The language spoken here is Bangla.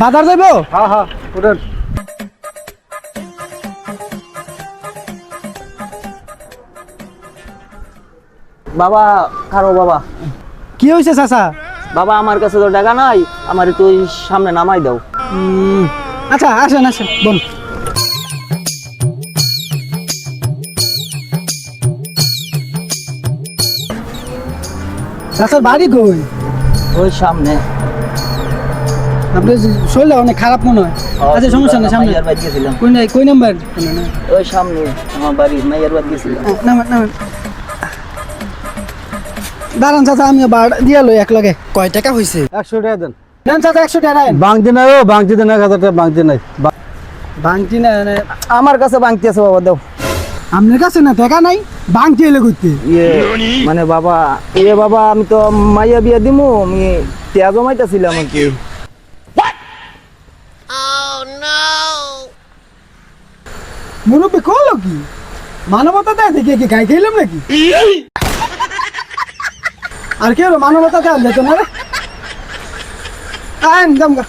বাজার যাইবো? হ্যাঁ হ্যাঁ উঠেন। বাবা খারো বাবা। কি হয়েছে চাচা? বাবা আমার কাছে তো টাকা নাই, আমার একটু ওই সামনে নামাই দাও। আচ্ছা আসেন আসেন বোন। চাচার বাড়ি কই? ওই সামনে। আপনার শরীরটা অনেক খারাপ মনে হয়। আচ্ছা সমস্যা নেই, সামনে। মাইয়ার বাড়ি গেছিলাম। কই নাম্বার? ওই সামনে আমার বাড়ি, মাইয়ার বাড়ি গেছিলাম। নামেন নামেন। দাঁড়ান চাচা, আমি দিয়া লই এক লগে। কয় টাকা হয়েছে? 100 টাকা দেন। নেন চাচা 100 টাকা নেন। বাংতি নাই, ও বাংতি দেন, 1000 টাকা বাংতি নাই। ভাঙতি না আমার কাছে বাংতি আছে বাবা, দাও। আপনার কাছে না টাকা নাই, ভাঙতি এলে করতে। ইয়ে মানে বাবা, বাবা আমি তো মাইয়া বিয়া দিমু, আমি টিয়া জমাইতেছিলাম আর কি। মুরব্বী করলো কি? মানবতা দেয় দেখে কি গাই খেলাম নাকি? আর কি হলো, মানবতা দেয় যেত না রে। আইন জামগা।